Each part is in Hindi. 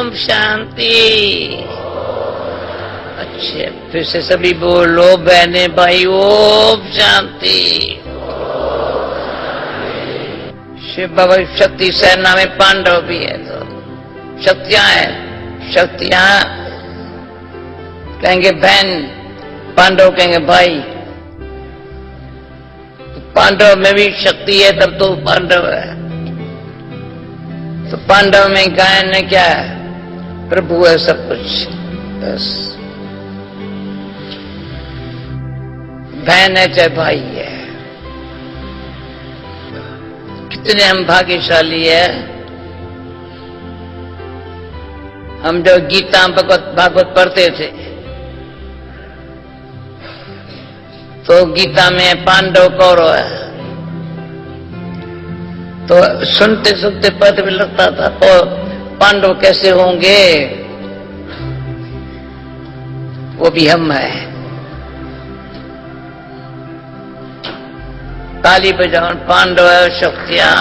ओम शांति। अच्छे, फिर से सभी बोलो बहने भाई ओम शांति। शिव बाबा शक्ति सेना में पांडव भी है, तो शक्तियां है। शक्तियां कहेंगे बहन, पांडव कहेंगे भाई। तो पांडव में भी शक्ति है, तब तो पांडव है। तो पांडव में गायन है क्या है? प्रभु है सब कुछ। बस बहन है चाहे भाई है। कितने हम भाग्यशाली है। हम जो गीता भागवत पढ़ते थे, तो गीता में पांडव कौरव है, तो सुनते सुनते पता भी लगता था पांडव कैसे होंगे, वो भी हम है। ताली बजाओ, पांडव शक्तियां।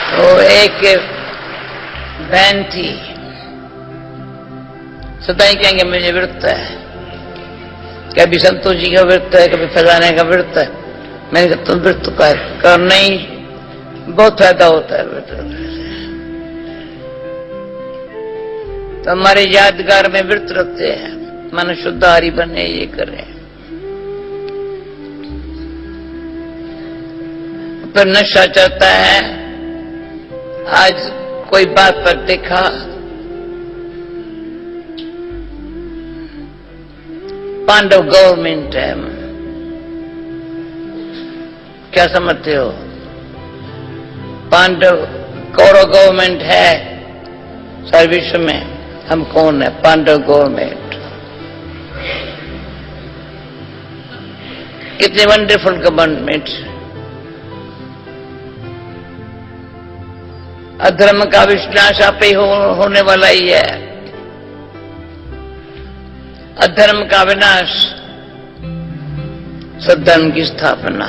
तो एक बहन थी, सदा ही कहेंगे मुझे व्रत है, कभी संतोष जी का व्रत है, कभी फलाने का व्रत है। मैंने कहा तुम व्रत कर नहीं, बहुत फायदा होता है व्रत। तो हमारे यादगार में व्रत रखते हैं, मन शुद्धारी बने, ये करें। फिर नशा चलता है। आज कोई बात पर देखा, पांडव गवर्नमेंट है, क्या समझते हो? पांडव कौरव गवर्नमेंट है सारे विश्व में, हम कौन है? पांडव गवर्नमेंट। कितने वंडरफुल गवर्नमेंट। अधर्म का विनाश आप ही होने वाला ही है। अधर्म का विनाश, सद्धर्म की स्थापना।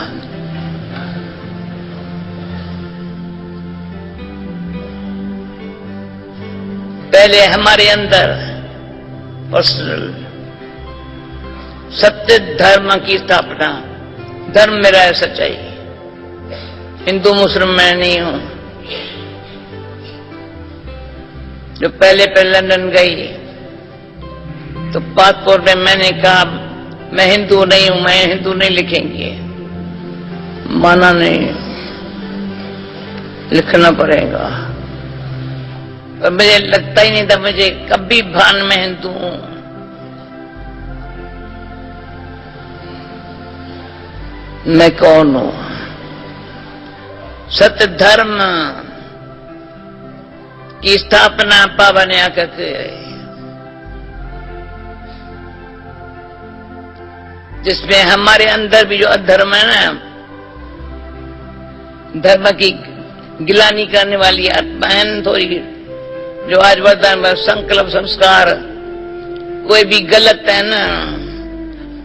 पहले हमारे अंदर पर्सनल सत्य धर्म की स्थापना। धर्म मेरा है सच्चाई, हिंदू मुस्लिम मैं नहीं हूं। जो पहले लंदन गई, तो पासपोर्ट में मैंने कहा मैं हिंदू नहीं हूं, मैं हिंदू नहीं लिखेंगे। माना नहीं, लिखना पड़ेगा। और मुझे लगता ही नहीं था, मुझे कभी भान में हिंदू हूं। मैं कौन हूं? सत्य धर्म की स्थापना पावन करके, जिसमें हमारे अंदर भी जो अधर्म है ना, धर्म की गिलानी करने वाली आत्माएं थोड़ी, जो आज वर्तमान संकल्प संस्कार कोई भी गलत है ना,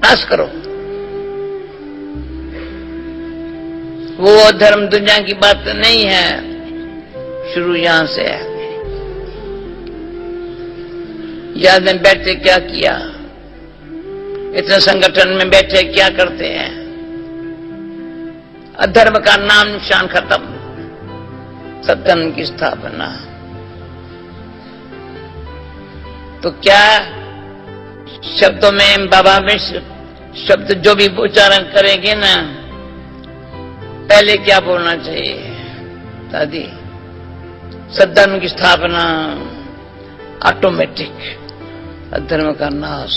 नाश करो। वो धर्म दुनिया की बात नहीं है, शुरू यहां से है। याद में बैठे क्या किया, इतने संगठन में बैठे क्या करते हैं? अधर्म का नाम निशान खत्म, सत्य की स्थापना। तो क्या शब्दों में बाबा में शब्द जो भी उच्चारण करेंगे ना, पहले क्या बोलना चाहिए दादी? सद्धर्म की स्थापना, ऑटोमेटिक अधर्म का नाश।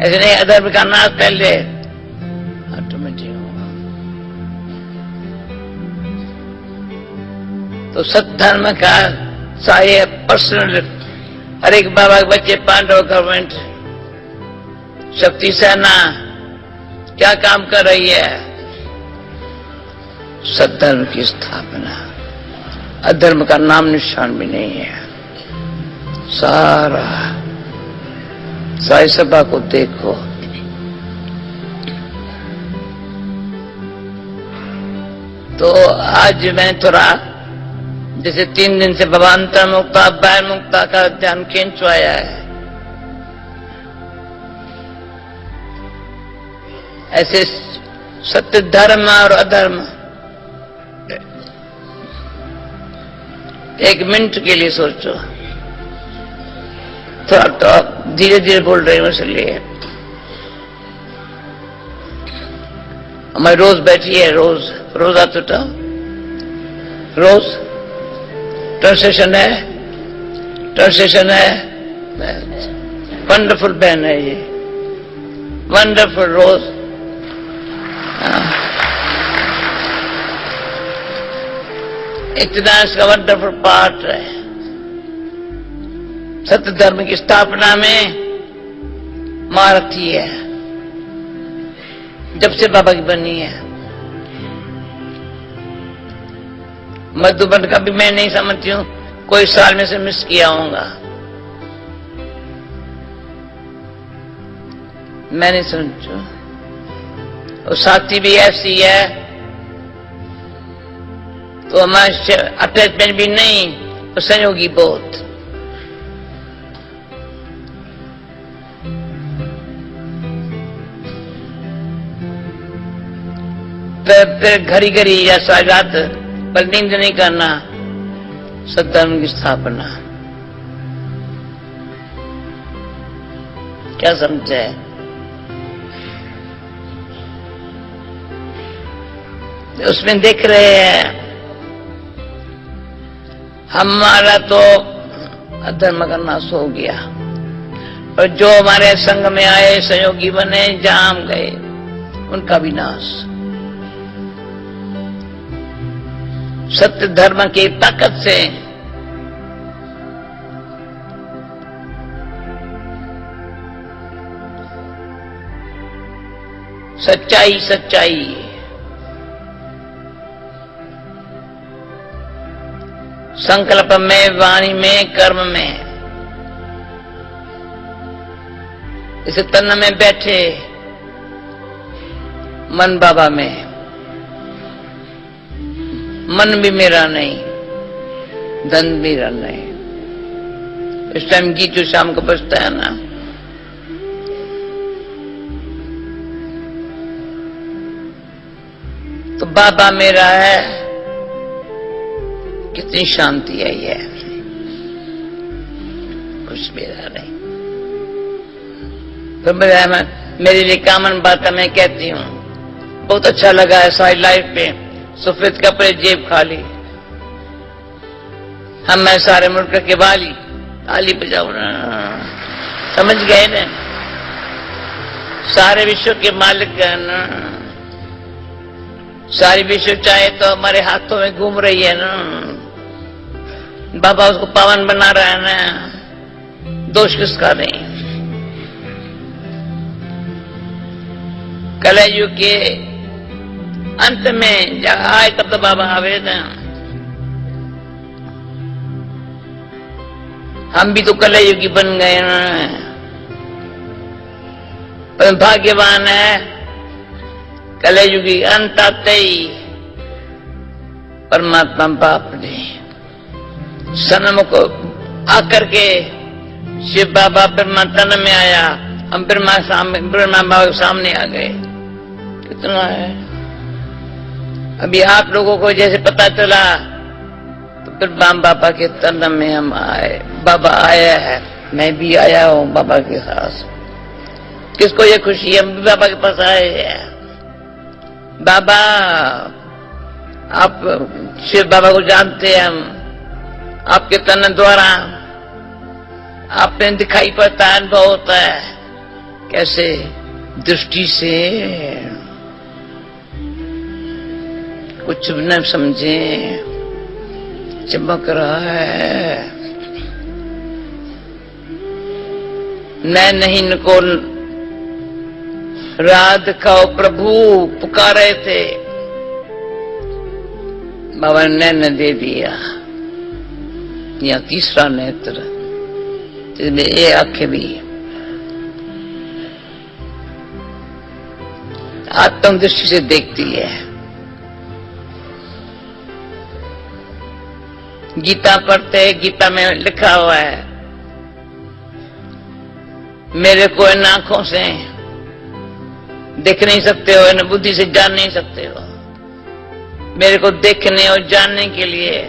ऐसे नहीं, अधर्म का नाश पहले ऑटोमेटिक होगा। तो सद्धर्म का साये पर्सनल। हर एक बाबा के बच्चे पांडव गवर्नमेंट, शक्ति सेना क्या काम कर रही है? सद्धर्म की स्थापना। अधर्म का नाम निशान भी नहीं है। सारा साई सभा को देखो, तो आज मैं थोड़ा जैसे 3 दिन से बाबा अंतर्मुक्ता बहिर्मुक्ता का ध्यान खींचवाया है, ऐसे सत्य धर्म और अधर्म 1 मिनट के लिए सोचो। थोड़ा तो धीरे धीरे बोल रही हूं इसलिए। हमारी रोज बैठी है, रोज आता रोज ट्रांसलेशन है। वंडरफुल बहन है ये, वंडरफुल रोज। इतना इसका वंडरफुल पार्ट है। सत्य धर्म की स्थापना में मां रखी है जब से बाबा की बनी है। मधुबन का भी मैं नहीं समझती हूँ कोई साल में से मिस किया होगा, मैं नहीं समझती। और साथी भी ऐसी है तो हमारे अटैचमेंट भी नहीं तो संयोगी बहुत। फिर घड़ी या सारी रात पर नींद नहीं करना, सद्धर्म की स्थापना। क्या समझे? उसमें देख रहे हैं हमारा तो अधर्म का नाश हो गया, और जो हमारे संग में आए सहयोगी बने जहां हम गए उनका भी नाश। सत्य धर्म की ताकत से सच्चाई संकल्प में, वाणी में, कर्म में, इसे तन में बैठे मन बाबा में। मन भी मेरा नहीं, धन भी मेरा नहीं। इस टाइम गीतू शाम को बजता है ना, तो बाबा मेरा है। कितनी शांति आई है, कुछ मेरा नहीं। तो मेरे लिए कामन बात मैं कहती हूँ, बहुत अच्छा लगा है सारी लाइफ पे। सफेद कपड़े, जेब खाली, हम मैं सारे मुल्क के वाली, ताली बजाओ ना, समझ गए ना? सारे विश्व के मालिक है ना, सारी विश्व चाहे तो हमारे हाथों में घूम रही है ना। बाबा उसको पावन बना रहा है ना, दोष किसका नहीं। कलयुग के अंत में जब आए तब तो बाबा आवे ना। हम भी तो कलयुगी बन गए ना, पर भाग्यवान है कलयुगी अंत आते ही परमात्मा बाप ने सनम को आकर के शिव बाबा ब्रह्मा तन में आया, हम ब्रह्मा बाबा के सामने आ गए। कितना है अभी आप लोगों को जैसे पता चला, तो फिर बाबा के तन में हम आए। बाबा आया है, मैं भी आया हूं बाबा के साथ। किसको ये खुशी है? हम भी बाबा के पास आए हैं। बाबा आप शिव बाबा को जानते हैं, हम आपके तन द्वारा आपने दिखाई पड़ता है, अनुभव होता है कैसे दृष्टि से कुछ न समझे चमक रहा है। नैन को रात खाओ प्रभु पुकारे थे, बाबा ने नैन दे दिया। या तीसरा नेत्र, जिसमें ये आंखें भी आत्म दृष्टि से देखती है। गीता पढ़ते हैं, गीता में लिखा हुआ है, मेरे को इन आंखों से देख नहीं सकते हो, इन बुद्धि से जान नहीं सकते हो। मेरे को देखने और जानने के लिए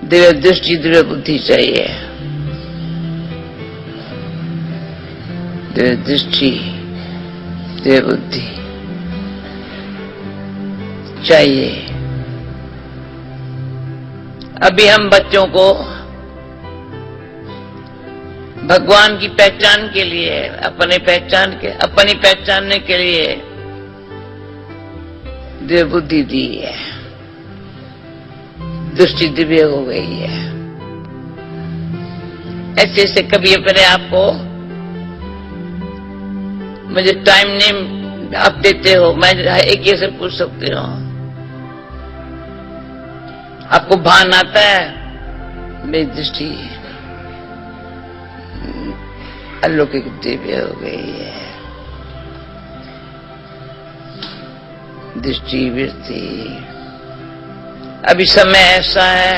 दिव्य दृष्टि, दिव्य बुद्धि चाहिए। दिव्य दृष्टि, दिव्य बुद्धि चाहिए। अभी हम बच्चों को भगवान की पहचान के लिए, अपनी पहचानने के लिए दिव्य बुद्धि दी है, दृष्टि दिव्य हो गई है। ऐसे ऐसे कभी अपने आप को, मुझे टाइम नहीं आप देते हो, मैं एक से पूछ सकती हूँ, आपको भान आता है मेरी दृष्टि अलौकिक दिव्य हो गई है, दृष्टि वृत्ति। अभी समय ऐसा है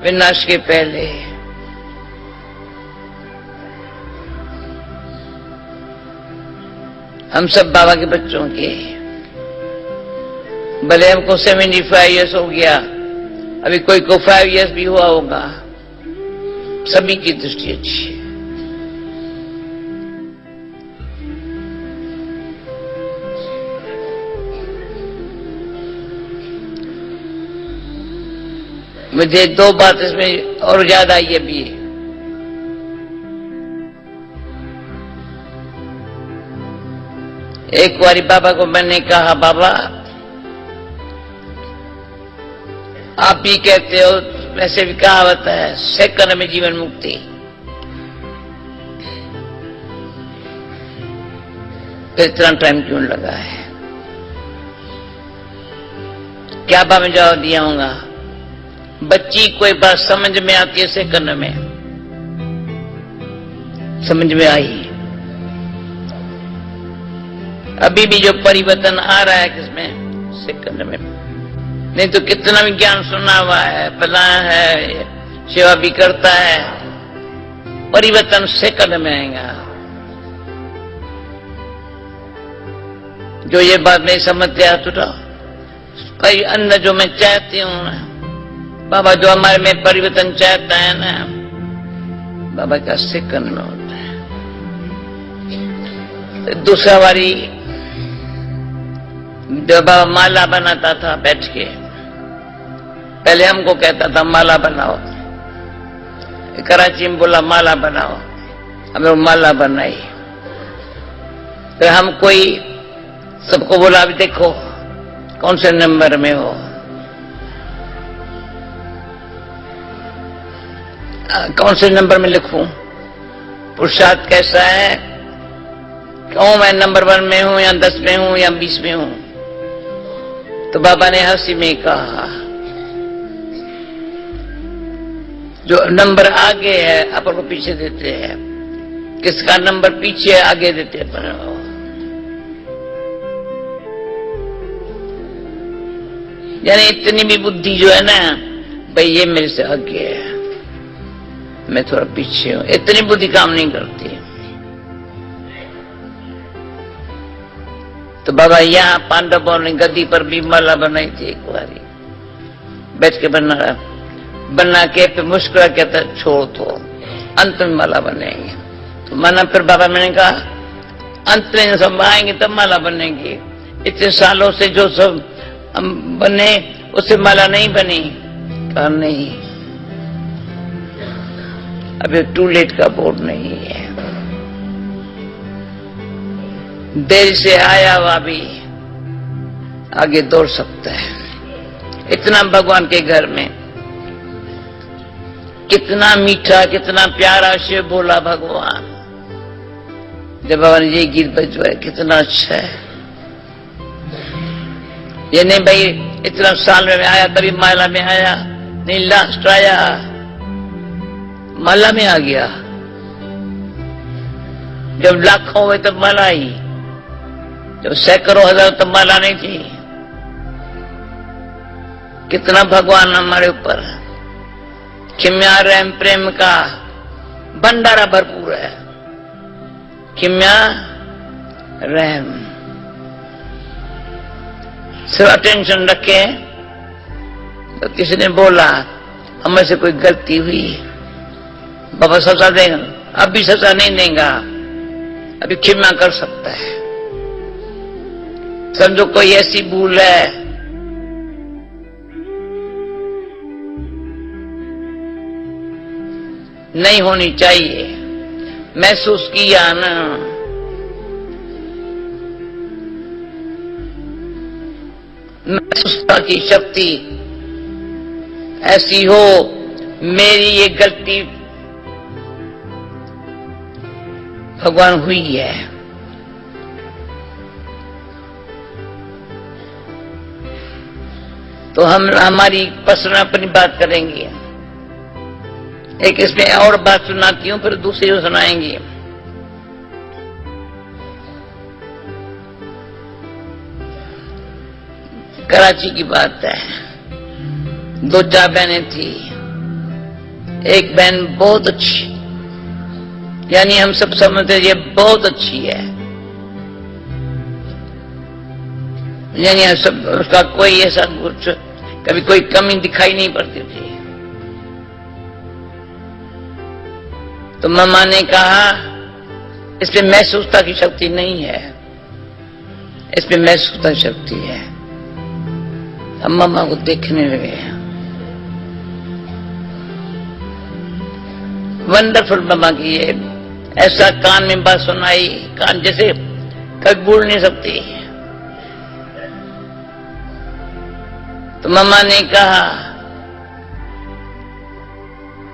विनाश के पहले, हम सब बाबा के बच्चों के, भले हमको 75 इयर्स हो गया, अभी कोई को 5 इयर्स भी हुआ होगा, सभी की दृष्टि अच्छी है। मुझे 2 बात इसमें और याद आई अभी। एक बारी बाबा को मैंने कहा, बाबा आप ही कहते हो, वैसे भी कहावत है, सेकंड में जीवन मुक्ति। फिर इतना टाइम क्यों लगा है? क्या बाबा में जवाब दिया होगा? बच्ची कोई बात समझ में आती है सेकंड में, समझ में आई। अभी भी जो परिवर्तन आ रहा है किसमें? सेकंड में। नहीं तो कितना भी ज्ञान सुना हुआ है, भला है, सेवा भी करता है, परिवर्तन सेकंड में आएगा। जो ये बात नहीं समझते आ, तो कई अन्य जो मैं चाहती हूँ बाबा, जो हमारे में परिवर्तन चाहता है ना, बाबा का सेकंड में होता है। दूसरा बारी जब बाबा माला बनाता था बैठ के, पहले हमको कहता था माला बनाओ, कराची में बोला माला बनाओ, हमें माला बनाई। फिर हम कोई सबको बोला, अभी देखो कौन से नंबर में हो, कौन से नंबर में लिखूं, पुरुषार्थ कैसा है, क्यों मैं नंबर 1 में हूं या 10 में हूं या 20 में हूं। तो बाबा ने हंसी में कहा, जो नंबर आगे है अपन को पीछे देते हैं, किसका नंबर पीछे आगे देते हैं अपन को। यानी इतनी भी बुद्धि जो है ना, भाई ये मेरे से आगे है, मैं थोड़ा पीछे हूं, इतनी बुद्धि काम नहीं करती। तो बाबा यहाँ पांडवों ने गद्दी पर भी माला बनाई थी, एक बारी बैठ के बना के फिर मुस्कुरा के था, छोड़ तो अंत में माला बनेंगे। तो माना, फिर बाबा मैंने कहा अंत में सब आएंगे तब माला बनेगी, इतने सालों से जो सब बने उससे माला नहीं बनी। कहा नहीं, अभी टू लेट का बोर्ड नहीं है, देर से आया हुआ भी आगे दौड़ सकता है। इतना भगवान के घर में कितना मीठा, कितना प्यारा शिव बोला भगवान। जब भगवान ये गीत बजवाए, कितना अच्छा है। ये नहीं भाई इतना साल में आया तभी माला में आया, नहीं लास्ट आया माला में आ गया। जब लाखों हुए तब माला आई, जब सैकड़ों हजार तब माला नहीं थी। कितना भगवान हमारे ऊपर क्षम्या रहम प्रेम का भंडारा भरपूर है। क्षम्या रहम, सिर्फ अटेंशन रखे। तो किसी ने बोला हमें से कोई गलती हुई, बाबा सजा देगा, अभी सजा नहीं देगा, अभी क्षमा कर सकता है। समझो कोई ऐसी भूल है नहीं होनी चाहिए, महसूस किया ना, महसूसता की शक्ति ऐसी हो, मेरी ये गलती भगवान हुई है, तो हम हमारी पर्सनल अपनी बात करेंगे। एक इसमें और बात सुनाती हूं, फिर दूसरी को सुनाएंगी। कराची की बात है, 2-4 बहनें थी। एक बहन बहुत अच्छी, यानी हम सब समझते ये बहुत अच्छी है, यानी सब उसका कोई ऐसा कुछ कभी कोई कमी दिखाई नहीं पड़ती थी। तो मामा ने कहा इसमें महसूसता की शक्ति नहीं है, इसमें महसूसता की शक्ति है। हम मामा को देखने लगे, वंडरफुल मामा की ये ऐसा कान में बात सुनाई, कान जैसे कभी भूल नहीं सकती। तो मामा ने कहा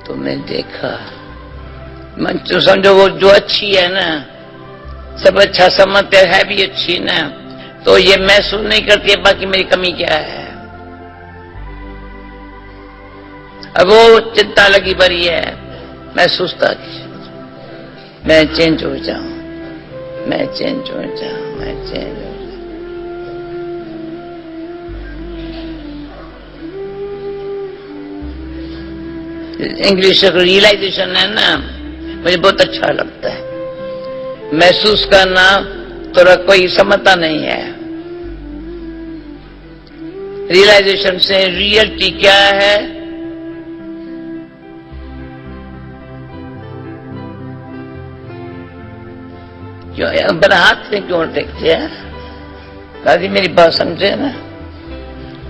तुमने देखा, मंचो समझो वो जो अच्छी है ना, सब अच्छा समझते है भी अच्छी ना, तो ये महसूस नहीं करती है बाकी मेरी कमी क्या है। अब वो चिंता लगी पड़ी है महसूसता की, मैं चेंज हो जाऊं, मैं चेंज हो जाऊं, मैं चेंज हो जाऊं। इंग्लिश रियलाइजेशन है ना, मुझे बहुत अच्छा लगता है। महसूस करना थोड़ा कोई समझता नहीं है। रियलाइजेशन से रियलिटी क्या है, क्यों मेरा हाथ में क्यों टेकते हैं? दादी मेरी बात समझे ना,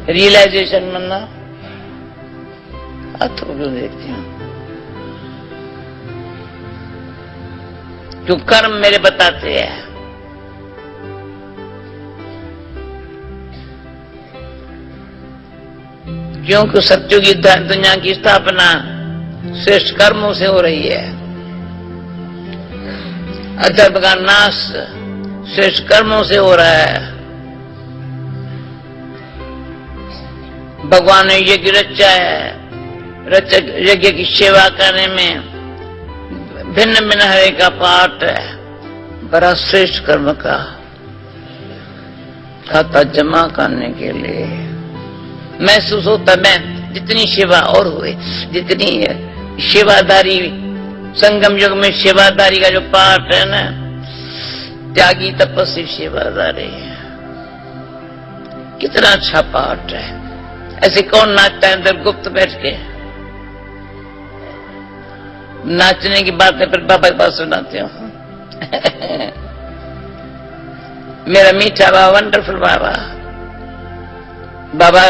रियलाइजेशन बनना हाथ को क्यों देखते हैं? जो कर्म मेरे बताते हैं, क्योंकि सत्युग की दुनिया की स्थापना श्रेष्ठ कर्मों से हो रही है, अधर्म का नाश श्रेष्ठ कर्मों से हो रहा है। भगवान ने यज्ञ रचा है, यज्ञ की सेवा करने में भिन्न भिन्न हरे का पाठ है, बड़ा श्रेष्ठ कर्म का खाता जमा करने के लिए महसूस होता। मैं जितनी सेवा और हुए, जितनी सेवादारी संगम युग में सेवादारी का जो पाठ है ना, त्यागी तपस्वी सेवादारी, कितना अच्छा पाठ है। ऐसे कौन नाचता है अंदर गुप्त बैठ के? नाचने की बात है, फिर बाबा की बात सुनाते हो। मेरा मीठा बाबा, वंडरफुल बाबा, बाबा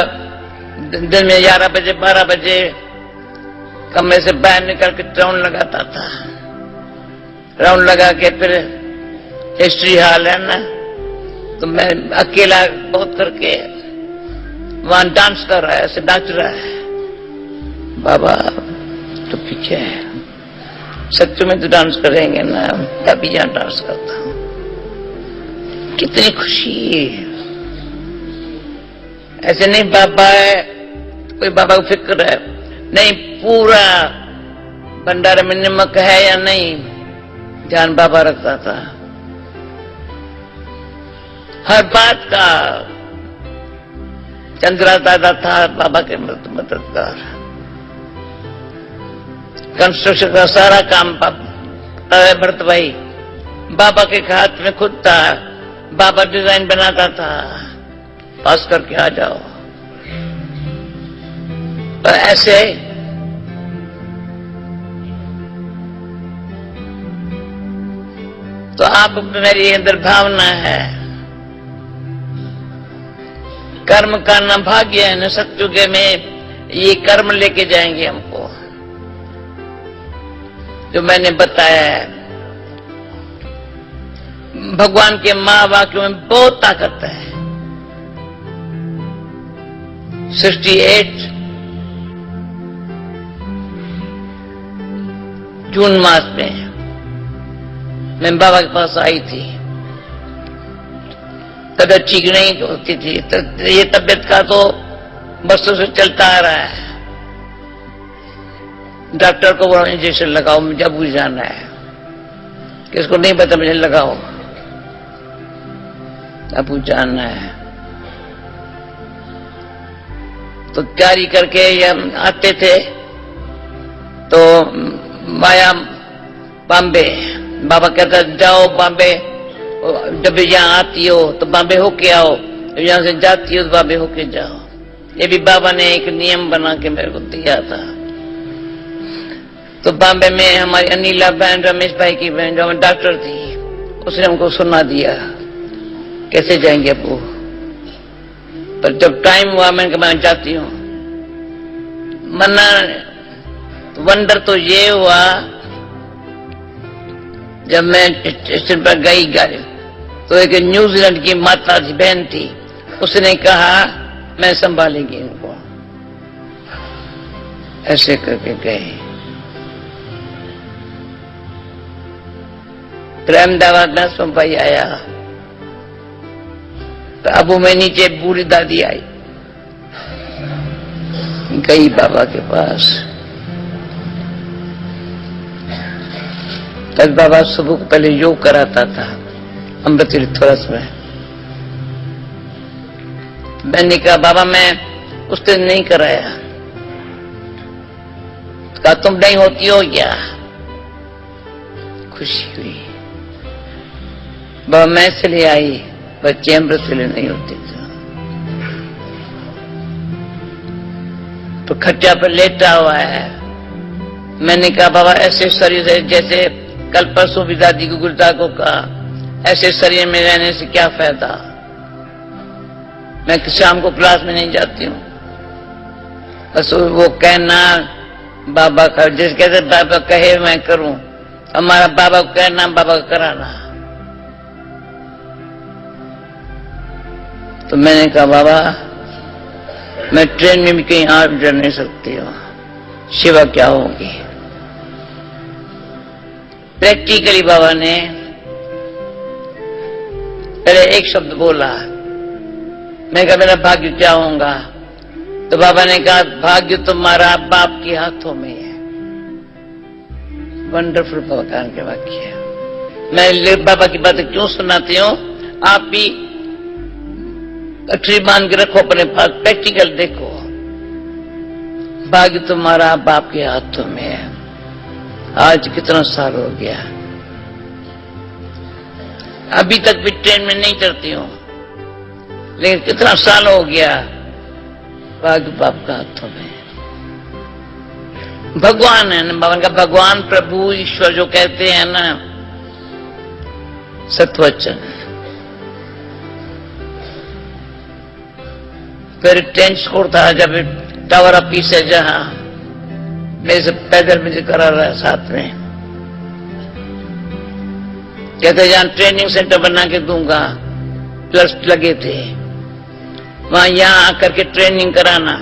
दिन में 11 बजे 12 बजे कमरे से बाहर निकल के राउंड लगाता था। राउंड लगा के फिर हिस्ट्री हॉल है ना, तो मैं अकेला बहुत करके वहां डांस कर रहा है, ऐसे नाच रहा है। बाबा तो पीछे है, सच्चू में तो डांस करेंगे ना, तभी यहां डांस करता हूं। कितनी खुशी, ऐसे नहीं बाबा है, कोई बाबा को फिक्र है नहीं, पूरा भंडारे में नमक है या नहीं, ध्यान बाबा रखता था। हर बात का चंद्रा दादा था बाबा के मददगार। कंस्ट्रक्शन का सारा काम भरत भाई बाबा के हाथ में खुद था। बाबा डिजाइन बनाता था, पास करके आ जाओ। तो ऐसे तो आप मेरी अंदर भावना है, कर्म का न भाग्य है न सत्युग में ये कर्म लेके जाएंगे हमको, जो मैंने बताया है। भगवान के महावाक्यों में बहुत ताकत है। 68 जून मास में मैं बाबा के पास आई थी। तबियत ठीक नहीं होती थी। ये तबियत का तो बरसों से चलता आ रहा है। डॉक्टर को बोला इंजेक्शन लगाओ, मुझे अबू जाना है। किसको नहीं पता, मुझे लगाओ, अबू जाना है। तो तैयारी करके हम आते थे तो माया बॉम्बे, बाबा कहता जाओ बॉम्बे, जब यहाँ आती हो तो बॉम्बे होके आओ, जब यहाँ से जाती हो तो बॉम्बे होके जाओ। ये भी बाबा ने एक नियम बना के मेरे को दिया था। तो बॉम्बे में हमारी अनिला बहन, रमेश भाई की बहन जो डॉक्टर थी, उसने हमको सुना दिया कैसे जाएंगे अबू। पर जब टाइम हुआ मैंने कहा मैं जाती हूँ। मना वंडर तो ये हुआ, जब मैं स्टेशन पर गई गाड़ी तो एक न्यूजीलैंड की माता जी बहन थी, उसने कहा मैं संभालेंगी इनको। ऐसे करके गए। फिर अहमदाबाद में सुनवाई आया तो अबू में नीचे बूढ़ी दादी आई, गई बाबा के पास। तब बाबा सुबह को पहले योग कराता था अमृत तीर्थरस में। मैंने कहा बाबा मैं उस दिन नहीं कराया। कहा तुम नहीं होती हो क्या? खुशी हुई। बाबा मैं इसलिए आई, बच्चे अमृत से लिए नहीं होते थे। तो खट्टा पर लेटा हुआ है। मैंने कहा बाबा ऐसे शरीर है, जैसे कल परसों भी दादी को गुरुदास को कहा, ऐसे शरीर में रहने से क्या फायदा। मैं शाम को क्लास में नहीं जाती हूँ। बस वो कहना बाबा का, जिस कहते बाबा कहे मैं करूं, हमारा बाबा को कहना बाबा को कराना। तो मैंने कहा बाबा मैं ट्रेन में भी कहीं आ जा नहीं सकती हूँ, सेवा क्या होगी। प्रैक्टिकली बाबा ने पहले एक शब्द बोला। मैं कहा मेरा भाग्य क्या होगा। तो बाबा ने कहा भाग्य तुम्हारा बाप के हाथों में है। वंडरफुल भगवान के वाक्य। मैं बाबा की बातें क्यों सुनाती हूँ, आप भी अटरी मान के रखो अपने पास, प्रैक्टिकल देखो। भाग्य तुम्हारा बाप के हाथों में है। आज कितना साल हो गया, अभी तक भी ट्रेन में नहीं चढ़ती हूँ, लेकिन कितना साल हो गया। भाग्य बाप का हाथों में। भगवान है ना, भगवान का भगवान प्रभु ईश्वर जो कहते हैं ना, सत्वचन। फिर ट्रेन छोड़ता है जब टावर ऑफिस है जहां मेरे से पैदल मुझे करा रहा है साथ में, कहते जहां ट्रेनिंग सेंटर बना के दूंगा, प्लस लगे थे वहां, यहां आकर के ट्रेनिंग कराना।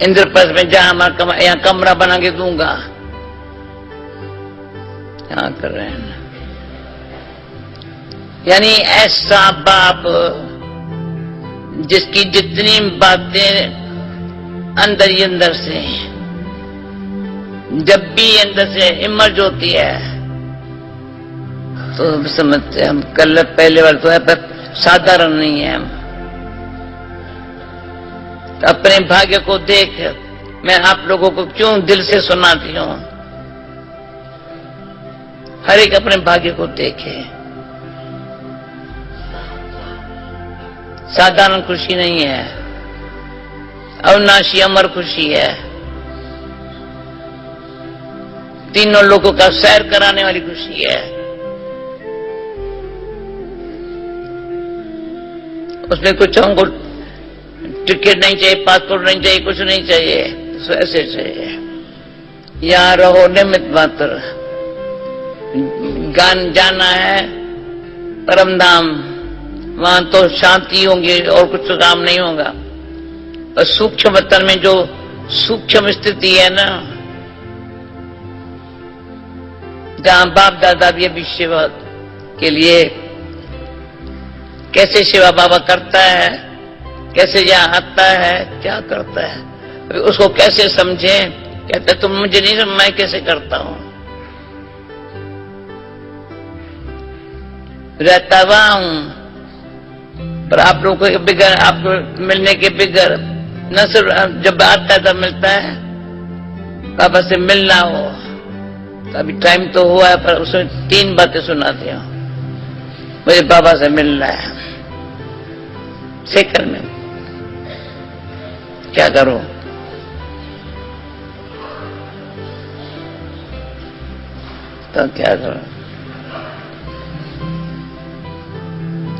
इंद्रप्रस्थ में जहां हमारा यहां कमरा बना के दूंगा, यहां कर रहे हैं। यानी ऐसा बाप जिसकी जितनी बातें अंदर ही अंदर से, जब भी अंदर से इमर्ज होती है तो समझते हम कल पहले वाले तो है, पर साधारण नहीं है हम। तो अपने भाग्य को देख मैं आप लोगों को क्यों दिल से सुनाती हूं। हर एक अपने भाग्य को देखे। साधारण खुशी नहीं है, अविनाशी अमर खुशी है, तीनों लोगों का सैर कराने वाली खुशी है। उसमें कुछ हमको टिकट नहीं चाहिए, पासपोर्ट नहीं चाहिए, कुछ नहीं चाहिए, ऐसे चाहिए। यहां रहो निमित्त मात्र। गान जाना है परम धाम, वहां तो शांति होंगी और कुछ काम नहीं होगा। और सूक्ष्म वतन में जो सूक्ष्म स्थिति है ना, जहां बाप दादा भी अभी सेवा के लिए कैसे सेवा बाबा करता है, कैसे यहाँ आता है, क्या करता है, उसको कैसे समझे। कहते तुम मुझे नहीं समझ, मैं कैसे करता हूं। रहता हुआ हूं, पर आप लोगों के बिगड़, आपको मिलने के बिगड़ न सिर्फ जब आता है तब मिलता है। बाबा से मिलना हो तो अभी टाइम तो हुआ है, पर उसमें 3 बातें सुनाती हूं। मुझे बाबा से मिलना है, सेकंड में क्या करूं। तो क्या करूं,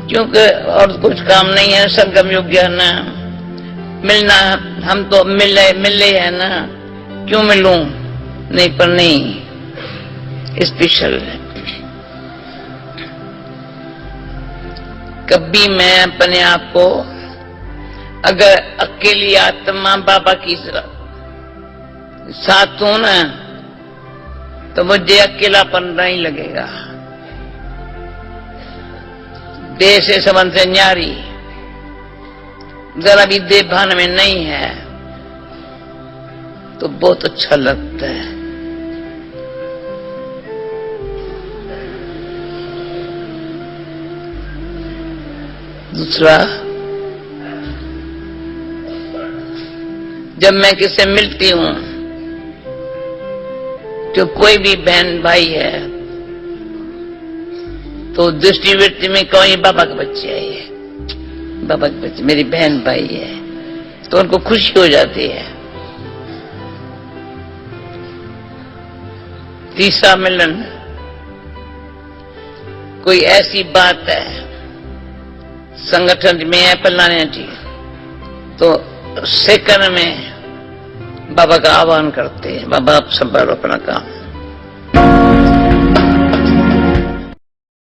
क्योंकि और कुछ काम नहीं है। संगम योग्य है ना, मिलना, हम तो मिले है ना, क्यों मिलूं। नहीं पर नहीं स्पेशल। कभी मैं अपने आप को अगर अकेली आत्मा बाबा की साथ हूं ना, तो मुझे अकेलापन नहीं लगेगा। देह से संबंध से न्यारी जरा भी देह भान में नहीं है तो बहुत अच्छा लगता है। दूसरा, जब मैं किससे मिलती हूं, जो कोई भी बहन भाई है, तो दृष्टिवृत्ति में कोई बाबा के बच्चे है, ये बाबा के बच्चे मेरी बहन भाई है, तो उनको खुशी हो जाती है। तीसरा मिलन, कोई ऐसी बात है संगठन में है फलाने जी, तो सेकंड में बाबा का आह्वान करते हैं, बाबा आप संभालो अपना काम।